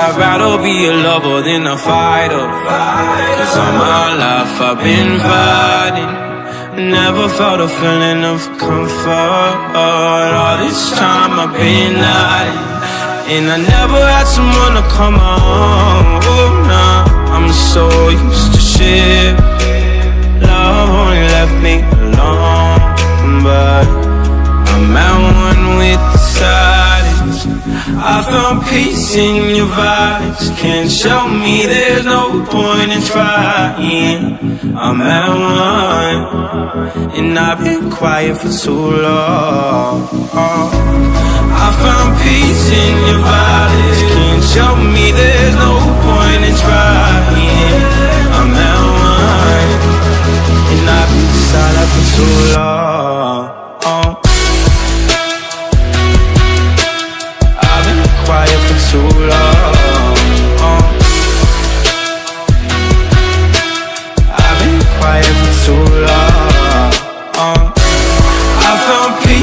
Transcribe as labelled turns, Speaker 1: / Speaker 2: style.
Speaker 1: I'd rather be a lover than a fighter. Cause all my life I've been fighting. Never felt a feeling of comfort. All this time I've been hiding, and I never had someone to come on. Oh, nah, I'm so used to shit. Love only left me alone, but I'm at one with the silence. I found peace in your vibes. Can't show me there's no point in trying. I'm at one, and I've been quiet for too long. I found peace in your vibes. Can't show me there's no point in trying. I'm at one, and I've been silent for too long. I've been quiet for too long. I've been quiet for too long. I found peace